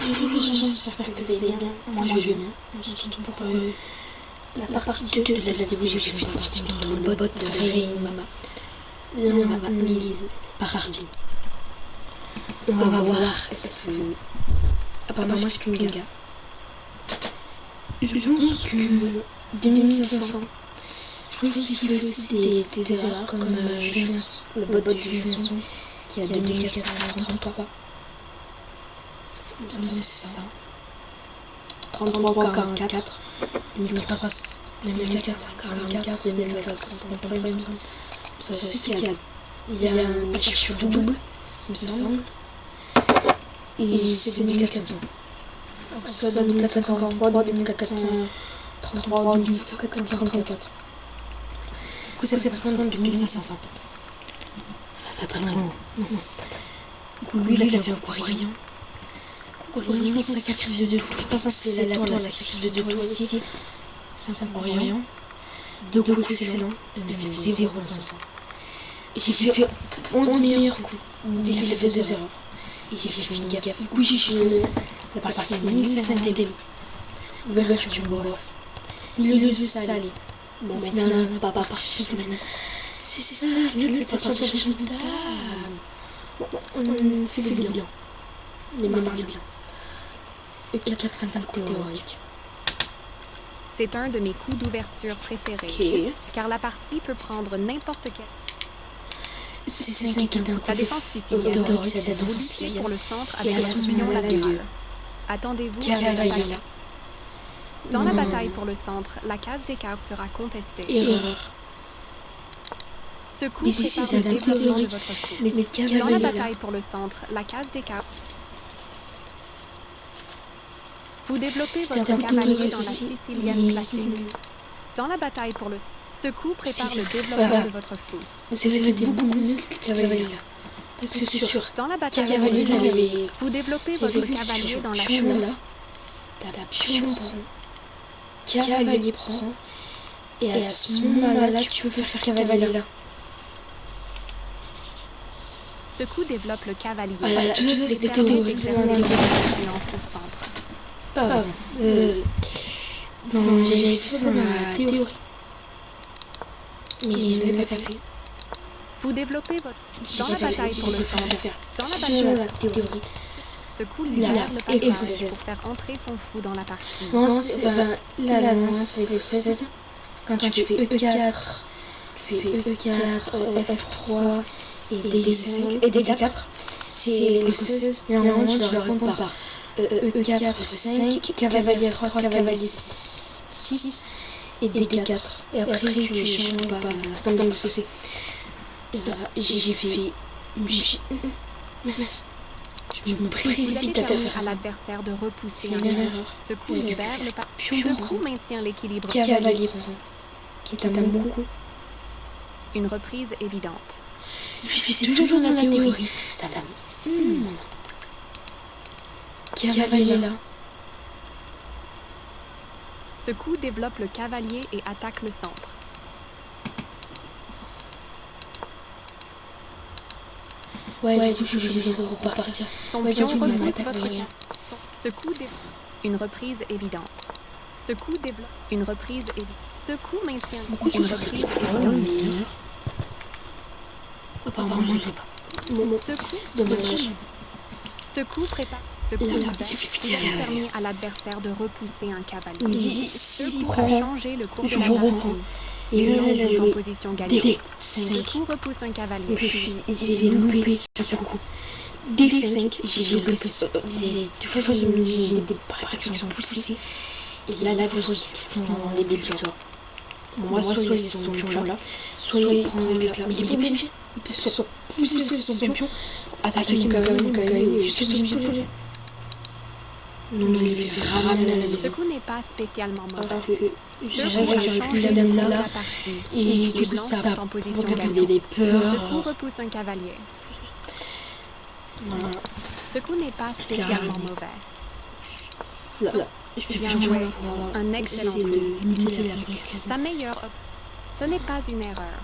J'espère que vous allez bien. Moi je vais bien. Surtout pour la partie 2 de la vidéo, j'ai fait partie contre le bot de Ray et Mama. Là on va analyser cette partie. On va voir est-ce que... Apparemment je suis une gars. Je pense que 2500. Je pense qu'il fait aussi des erreurs comme le bot de Vincent qui a 2433. Ça c'est ça. 33, 44, 2444, 2433, il me semble. Ça aussi qu'il y a un chiffre double, il me semble. Et c'est 2400. Donc soit 2453, 2433, 2434. Du coup ça pas loin de 1500. Pas très loin. Du coup lui il a fait pour rien. Rien, ça sacrifice de tout. Je pense que c'est la toile, la sacrifice de tout aussi. Ça pour rien. Deux coups excellents. Il a fait 0 500. J'ai fait 11 meilleurs coups. Il a fait 2 erreurs. J'ai fait une gaffe. Du coup, j'ai fait la partie 1500 TD. Ouverture du bois. Milieu de salé. Bon, finalement, pas parti. C'est ça, vite, cette partie de résultat. On fait le bien. On démarre bien. E450 théorique. C'est un de mes coups d'ouverture préférés, car la partie peut prendre n'importe quel. C'est ça qui est un La défense sicilienne vous luttez pour le centre avec la pion latérale. Attendez-vous Cavalier. Dans la bataille pour le centre, la case d'écart sera contestée. Erreur. Ce coup prépare le développement de votre coup. Dans la bataille pour le centre, la case d'écart. Vous développez votre cavalier dans la sicilienne classique. Dans la bataille pour le... Ce coup prépare le développement de votre fou. C'est beaucoup mieux ce cavalier là. Parce que sûr. Dans la bataille vous développez votre cavalier dans la pion là. Ta pion prend. Cavalier prend. Et à ce moment-là, tu peux faire cavalier là. Ce coup développe le cavalier. Voilà, tout ça c'est des permet théories. d'exercer une influence au centre. Pardon. Non, j'ai fait ça dans la théorie. Mais je ne l'ai pas fait. Vous développez votre... Dans la bataille pour le centre. Dans la Dans bataille... la théorie. Ce coup libère le passage pour faire entrer son fou dans la partie. Non, là, non, c'est le 16. Quand tu fais E4, tu fais E4, F3 et D5 et D4, c'est le 16. Et normalement, tu le réponds par E4, 5, cavalier 3, cavalier 6 et D4. Et après, tu changes pas. C'est comme dans le CC. J'ai fait... Je me Vous allez précipite à permettre faire à ça. l'adversaire de repousser C'est un une erreur. erreur. Ce coup libère le pas. Ce coup maintient l'équilibre. Cavalier prend. Qui est un bon coup. Une reprise évidente. C'est toujours dans la théorie. Ça Cavalier là. Ce coup développe le cavalier et attaque le centre. Ouais, du coup, je vais repartir. Son Ouais, pion du coup, repousse m'attaque votre rien. camp. Ce coup développe une reprise évidente. Ce coup développe une reprise évidente. Ce coup maintient une reprise évidente. Apparemment, je ne sais pas. Ce coup, Dommage. ce coup prépare. Ce coup Là, libère. j'ai fait Il cavalier. permet à l'adversaire de repousser un cavalier. Oui, Ce s'il coup peut prend, changer le cours de je la reprends. partie. Et là, Il j'ai est en joué position gagnante. Ce D5. coup repousse un cavalier. Et puis, j'ai loupé sur le coup. D5, j'ai loupé sur... Des fois, j'ai des réactions poussées. Et là, des fois, j'ai des belles victoires. Moi, soit il est son pion là, soit il prend avec la... Mais il est pas obligé. Il peut soit pousser son pion, attaquer mon cavalier, et juste obligé de bouger. Non, il les fait ramener à la Ce maison. coup n'est pas spécialement mauvais. Alors que Ce coup j'aurais a pu changé la le dame cours de là, la partie. et Les du coup, blancs ça sont en position provoque gagnante. des Ce coup peurs. repousse un cavalier. Voilà. Ce coup n'est pas spécialement mauvais. Voilà. Je fais Bien bien joué. pour Un excellent essayer coup. de limiter la bloquade. Sa meilleure Ce n'est pas une erreur.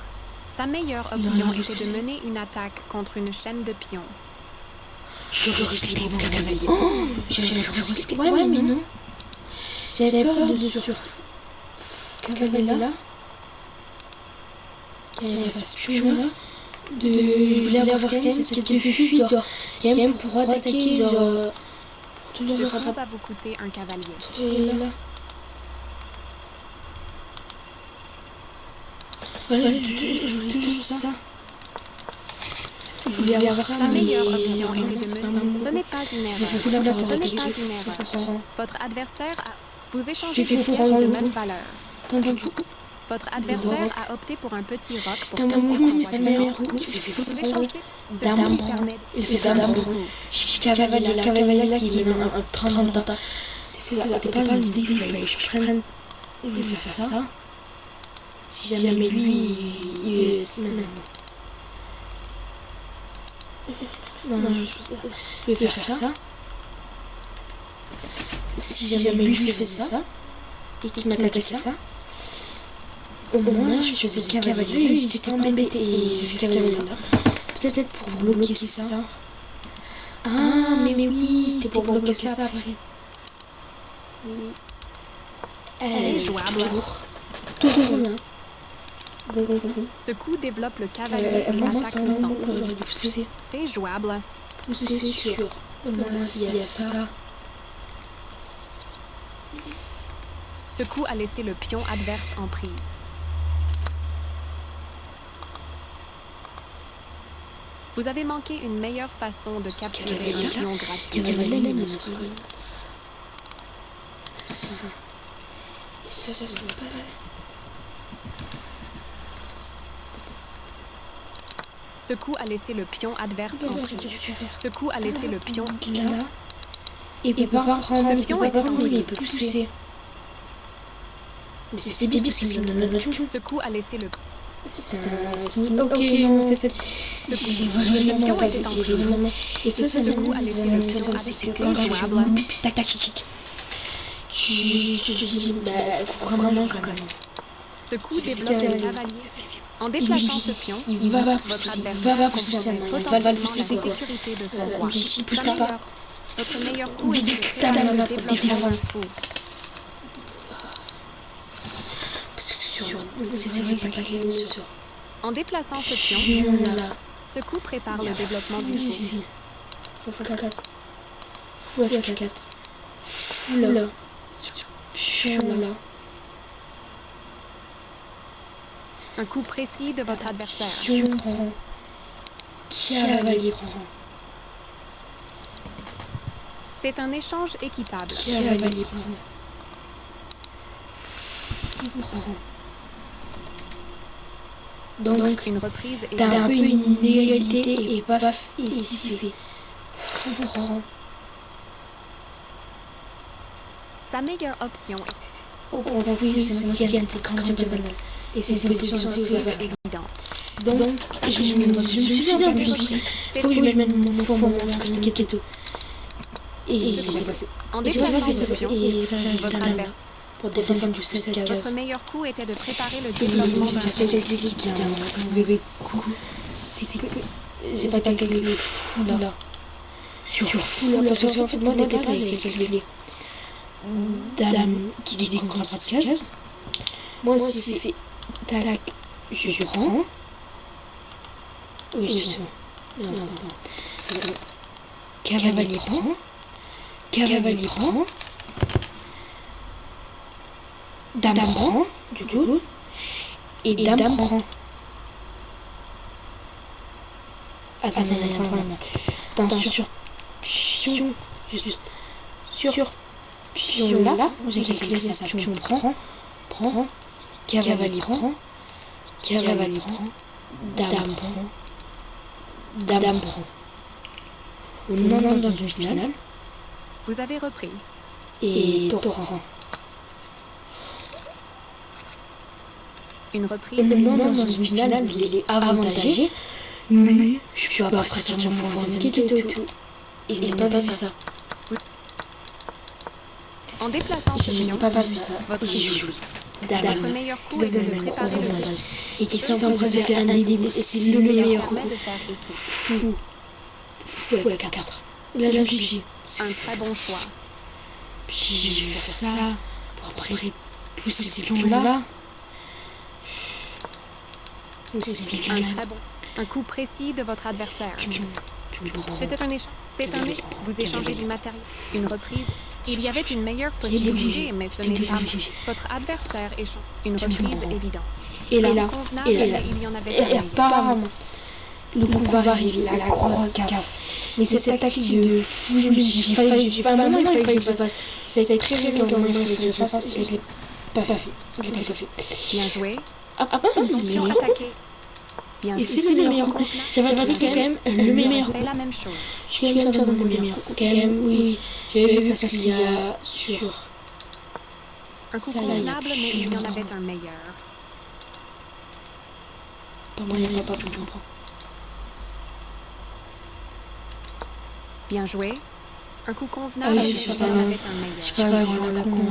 Sa meilleure option Non, était je de sais. mener une attaque contre une chaîne de pions. Je recycle mon cavalier. Oh, j'avais pu recycler. Ouais, mais non. J'avais peur de sur cavalier là. Il y avait ce pion là. Je voulais avoir quand même cette fuite quand même pour attaquer leur. Ce coup va vous coûter un cavalier. Là. Voilà, je voulais toujours ça. Je voulais avoir ça, La mais meilleure option était de c'est un mener. moment. Ce n'est pas une Il faut erreur. l'avoir Ce n'est attaqué. pas une erreur. Votre adversaire a... Vous échangez Il des faut pièces de prendre même valeur. Tant du coup. Votre adversaire a opté pour un petit roc C'est pour un moment, sortir mais son c'est le voisin. meilleur coup. Vous échangez ce Dame qui brun. permet... Il fait dame brun. Cavalier là qui est un 30 ans. C'est pas le musique, il fallait que je prenne. Je vais faire ça. Si jamais lui, non, je vais faire ça. Si jamais lui faisait ça, et qu'il m'attaquait ça, au moins je faisais le cavalier, j'étais embêté. Et j'ai fait le cavalier là. Peut-être pour bloquer ça. Ah, mais oui, c'était pour bloquer ça après. Oui. Elle jouable. Tourne. Bon. Ce coup développe le cavalier et Moi, l'attaque c'est un le moment sang. qu'on aurait dû pousser. C'est jouable. Pousser sur. Au moins, s'il y a ça. Ce coup a laissé le pion adverse en prise. Vous avez manqué une meilleure façon de capturer un pion gratuit. Cavalier, mais ça. Ça. Et ça n'est pas vrai. Ce coup a laissé le pion adverse en prise. Ce coup a laissé le pion... Là. Et peut pas prendre. Ce pion était en il prise. peut pousser. Mais c'est bien parce qu'il me donne le pion. Ce coup a laissé le... C'est un... Ok, non, en fait... J'ai vraiment pas vu. J'ai vraiment... Et ça Ce coup a laissé le pion c'est adverse quand je joue jouable. une piste tactique. Tu te dis, bah, faut vraiment quand même. Ce coup développe le cavalier. En déplaçant ce pion, Il va votre pousser, adversaire il va pousser, compromet il va le potentiellement pousser, la c'est quoi. sécurité de son roi. Il pousse Sa pas. meilleure- Votre meilleur coup est Vite, de préparer tape le la développement défense. d'un fou. Parce que c'est vrai qu'il y a sur... En déplaçant ce pion, Pion là. ce coup prépare le développement du fou. Ici. Faut faire 4. Ouais, F4. Fou là. Pion là. Un coup précis de votre adversaire. Pion prend. Cavalier prend. C'est un échange équitable. Cavalier prend. Fou prend. Donc, Une reprise est... t'as un peu une inégalité et paf, et ici fait. Fou prend. Sa meilleure option Au oui, c'est moi qui gagne, c'est quand même banal. Et c'est une position assez est ouverte. évidente. Donc, je me suis dit un peu, il faut que je mette mon fond, mon truc et tout. Et je l'ai pas fait. En Et je l'ai pas déplaçant fait, ce pion, et enfin, j'ai votre dame adversaire. pour défendre du 7 Votre cavas. meilleur coup était de préparer le Et développement d'un j'ai fou. fait quelqu'un qui a un bébé coup. C'est que j'ai pas calculé fou là. Sur fou là, parce qu'en fait, moi, au départ, j'avais calculé dame qui découvre cette case. Moi, c'est fait tac, je prends. Oui, c'est bon. Non. Cavalier prend. Cavalier prend. Dame prend, du coup. Et dame prend. Attends, il y a un problème. Attends, sur pion, juste sur pion là, j'ai calculé ça. Pion prend, cavalier prend, cavalier prend, dame prend, dame prend. On entre dans une finale Vous avez repris. et torrent. Une reprise On est entre dans une finale, il est avantagé, mais je suis pas prêt à sortir mon fond et tout. Il n'a pas vu ça. En déplaçant ce Je n'ai pion, pas vu ça. votre, J'ai joué. votre Dame. meilleur coup est de préparer le développement. Et qui s'empresse de faire un début, c'est le meilleur coup. Permet de faire équipe. Fou avec 4. Là, je suis. Un très bon choix. Puis je vais faire ça pour après pousser ces pions-là. Donc c'est Un très bon. Un coup précis de votre adversaire. C'était un échange. C'est un échange. Vous échangez du matériel. Une reprise. Il y avait une meilleure possibilité, mais ce n'est pas votre adversaire échange. Une reprise évidente. Et là, Convenable, et là, mais il y en avait et un meilleur. apparemment, le coup va arriver, la grosse cave. Mais cette tactique de fouille, j'ai failli que je fasse. Ça a été très très longtemps, il fallait que je fasse et je l'ai pas fait. Je l'ai pas fait. Bien joué. Attention, attaqué. Bien et joué. c'est le meilleur coup. J'avais pris quand même le meilleur coup. Fait la même chose. Je suis quand même ça dans le meilleur coup. Quand même, oui. J'avais vu parce qu'il y a sur. Un coup Ça, il y a convenable, mais il y en plus avait un meilleur. Pas moi, il n'y a pas plus longtemps. Bien joué. Un coup Ah convenable, oui, mais je il sais y en pas. avait un Je sais meilleur. pas, genre la con.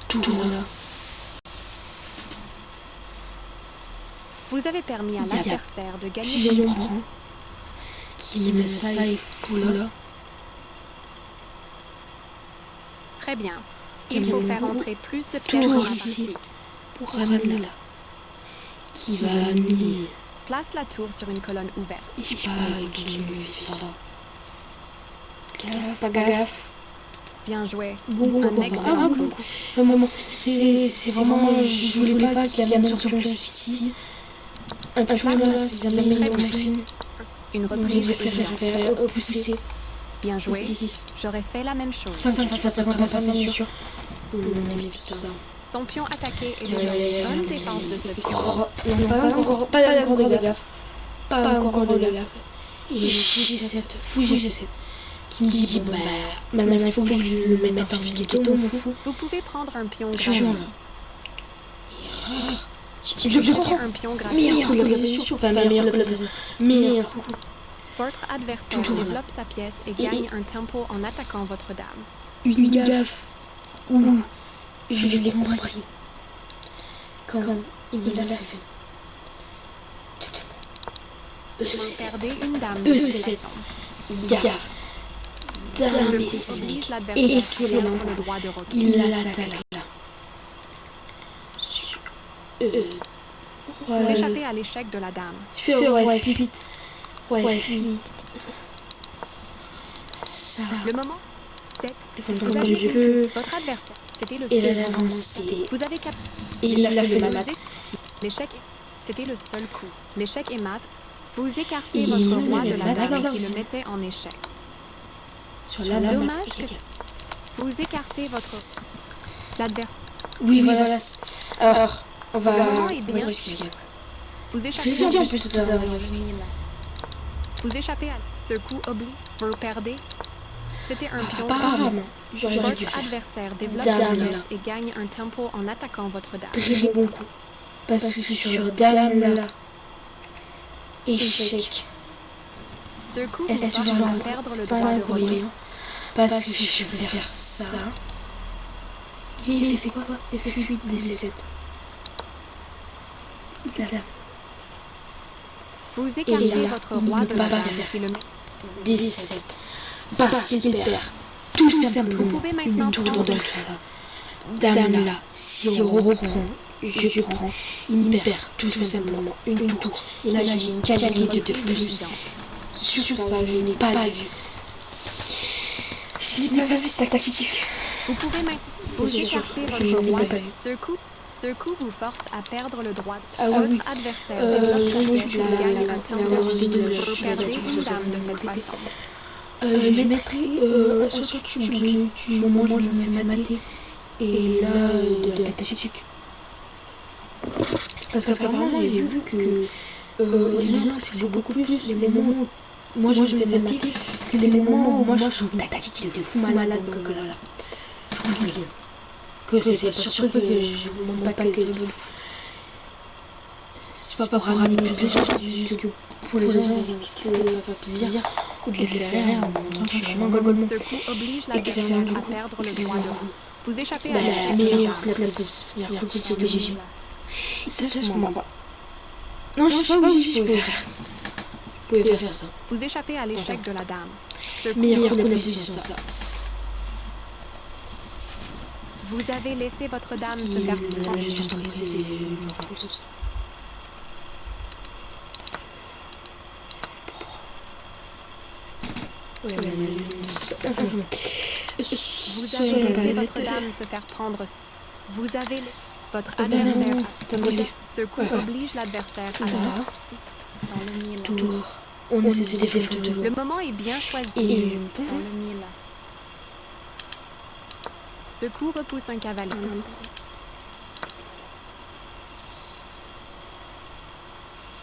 Tout là. Vous avez permis à Il y a- l'adversaire de gagner Puis son je point. prends. Qui met ça et fout là. Très bien. Il faut faire entrer plus de pièges Tour dans la ici. partie. Pour ramener là. Qui va amener. Place la tour sur une colonne ouverte. Je sais pas qui me fait ça. Gaffe, pas gaffe. Bien joué. Bon, Un excellent coup. Vraiment, c'est vraiment. Je voulais pas qu'il y ait un sur pion ici. Un pion là, c'est jamais Très une bien. consigne. Une Donc reprise je préfère évidente. faire pousser. Bien joué. 6. J'aurais fait la même chose. 5 ça, bien sûr. On évite tout ça. Son pion attaqué et Ouais, déjà une bonne défense de ce pion. Non, pas encore de gaffe. Pas encore de gaffe. Et G7, fou G7. Qui me dit, bah, maintenant il faut que je le mette en figato, mon fou. Vous pouvez prendre un pion Pion gratuit. là. Je prends Un pion gratuit. meilleur coup de la position. Enfin, meilleur coup de la position. Meilleur coup. Votre adversaire Toujours là. développe sa pièce et gagne un tempo en attaquant votre dame. Une gaffe. Ouh, je l'ai compris. Quand il me l'a fait. Vous E7. perdez une dame. E7. Gaffe. Dame Le et coup 5. oblige l'adversaire à Excellent. prendre le droit de retour. Il l'attaque là. Sur Vous échappez à l'échec de la dame. Je fais roi F8. Roi F8. Ça. Le moment, c'est Défendre vous comme avez je peux. votre adversaire. C'était le Et seul. l'avancée. Vous avez capté. Et il a fait le mat. L'échec, c'était le seul coup. L'échec est mat. Vous écartez Et votre roi le de la mat dame qui aussi. le mettait en échec. Sur la Dommage mat. que vous écartez votre l'adversaire. Oui, voilà. Alors, on va. Le moment est on va bien. expliquer. Vous J'ai échappez dit en à plus tout à l'heure. Vous échappez à ce coup oblige. Vous perdez. C'était un pion. Apparemment, j'aurais dû Votre faire. adversaire développe Dame, sa là. pièce et gagne un tempo en attaquant votre dame. Très bon coup. Parce que sur dame là. Échec. Ce coup Est-ce vous que force tu vas à perdre le c'est droit pas de courrier retour. parce que je vais faire ça. Il fait quoi F8 D7. La dame. Vous Et écartez là, votre il roi ne de peut la pas dame faire. qui le met. D7. Parce qu'il perd. Tout simplement. Vous pouvez maintenant Une tour prendre dans ça. Dame là, si on reprend, je prends. Il perd tout simplement une tour. Et là, j'ai une qualité de plus. Sur ça, je n'ai pas vu. Je n'ai pas vu cette tactique. Vous pouvez maintenant vous C'est sûr, écarter je votre n'ai roi. pas vu. Ce coup vous force à perdre le droit. Ah Votre oui. adversaire développe sa sans doute pièce et gagne un tempo. la vidéo de Vous perdez une dame de cette façon. Je mettrai sur YouTube du moment où je me fais mater et là de la tactique. Parce qu'apparemment j'ai vu que les gens c'est beaucoup plus les moments où moi je me fais mater que les moments où moi je trouve la tactique de fou malade que là. Je vous le dis. Que c'est sûr que je vous montre pas que c'est pas pour ramener plus de gens, c'est juste que pour les gens qui ça fait plaisir ou de les faire rire en montrant que je suis vraiment gogolement. Ce coup oblige Excellent l'adversaire du à coup. perdre le droit Excellent de du retour. coup. Vous échappez à Bah, l'échec de la meilleur dame. que la place. Meilleur que c'est obligé. Ça, je comprends pas. Non, Non, je sais pas où je peux faire. pouvez faire ça. Vous échappez à l'échec de la dame. Ce coup, Meilleur coup de position, ça. vous avez laissé votre dame se faire prendre. Vous avez laissé votre dame se faire prendre. Vous avez votre adversaire. Ce coup oblige l'adversaire à dans le mille. Tour. On nécessite des fauteurs. Le moment est bien choisi. Et Dans le mille. Ce coup repousse un cavalier.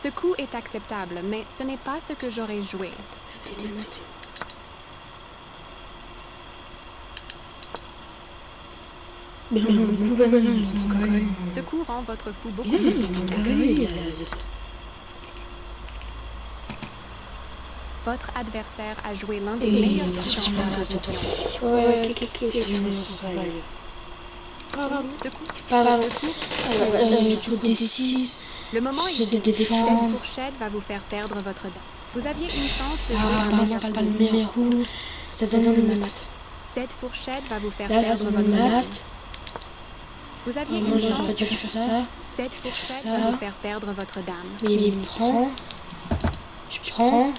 Ce coup est acceptable, mais ce n'est pas ce que j'aurais joué. Ce coup rend votre fou beaucoup plus. Votre adversaire a joué l'un des meilleurs coups en face de toi. Ce coup, le moment est C'est de cette défendre. fourchette va vous faire perdre votre dent. Vous aviez une chance de Ah, jouer c'est pas le meilleur coup. Ça donne de maths. cette fourchette va vous faire Là, ça perdre donne votre de dent. maths. Vous aviez Moi, une j'aurais chance dû de faire ça. cette fourchette ça. va vous faire perdre votre dame. Mais il me prend. Je prends.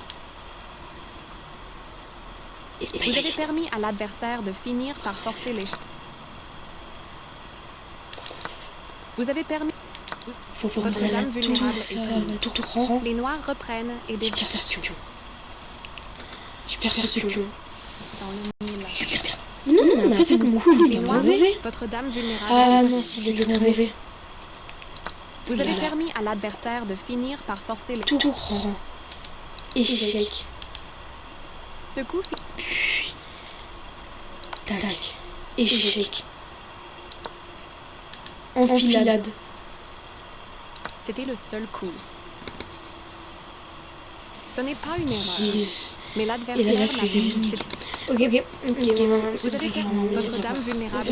Et Vous avez permis à l'adversaire de finir par forcer les Vous avez permis. faut Votre rentrer dame la vulnérable tour, ça, est le tour prend. Les noirs reprennent et Je défendent perds ce pion. Je perds ce pion. dans le mille. Je perds. Non, en fait, mon coup, il Les est noirs, mauvais. votre dame vulnérable. Ah non, si, il est très mauvais. Vous avez Voilà. permis à l'adversaire de finir par forcer les Tour rang. Échec. Ce coup Tac. Échec. Enfilade. c'était le seul coup. Ce n'est pas une erreur, mais Et là, l'adversaire n'a tu pas. Ok. Vous avez permis votre dame vulnérable.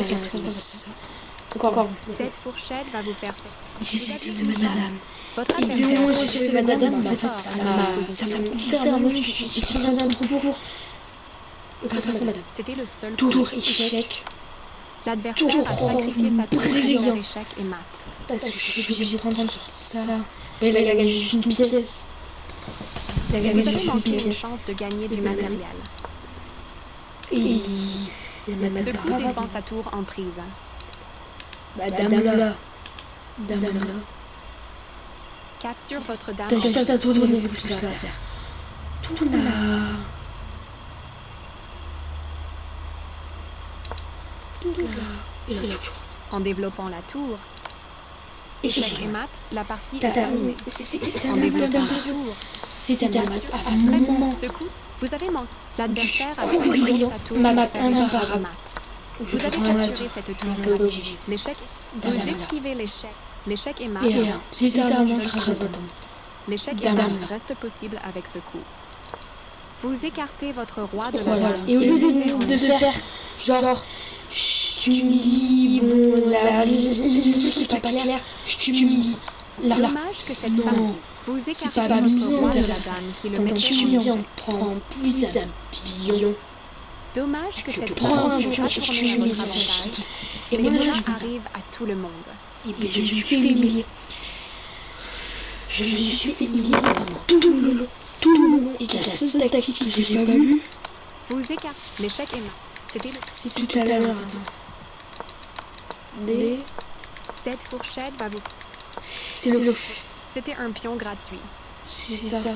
Encore. Cette fourchette va vous faire. J'essaie de madame. Votre Et adversaire. puis moi, je madame, en fait, ça m'a littéralement, j'ai creusé un trou pour. Grâce à ça, madame. C'était le seul coup. Tour, échec. L'adversaire tour a sacrifié sa tour brillant. pour échec et mat. Parce que je suis obligée de prendre ça. Mais là, il a gagné juste une pièce. Il a Vous gagné avez juste une manqué une pièce. chance de gagner du matériel. Et il y a Ce madame coup défend sa tour en prise. Dame là. Capture votre dame T'as en juste à tourner les plus à faire. Tout là. Et là, En développant la tour, échec. échec et mat, la partie est terminée. C'est En un développant madame. la tour, C'est un madame. À très un bien. moment. Ce coup, vous avez manqué. L'adversaire a coup sacrifié brillant, sa tour mat pour faire une imparable. tour mat. Vous avez capturé cette tour. L'échec, vous esquivez l'échec. L'échec est mat. Et là, c'est littéralement très bon. L'échec et Dame. mat reste possible avec ce coup. Vous écartez votre roi de la Voilà. dame. Et au lieu de faire genre, je t'humilie, bon, là, le truc est pas clair, je t'humilie. Là, Dommage que cette Non. partie, vous c'est écartez pas votre mignon roi de de la faire ça. dame qui le Quand met tu en en jeu. prends plus un pion, Dommage que tu te cette prends un partie pion, a tu tourné à t'humilies votre sur avantage. le Mais Et moi, cela je dis, arrive à tout le monde. et bien, je me suis fait humilier. Je me suis fait humilier pendant tout le long. Et la seule tactique que j'ai pas vue, Vous écartez. L'échec est mat. C'était le... c'est tout à l'heure. Cette fourchette va vous... C'est le C'était un pion gratuit. c'est ça.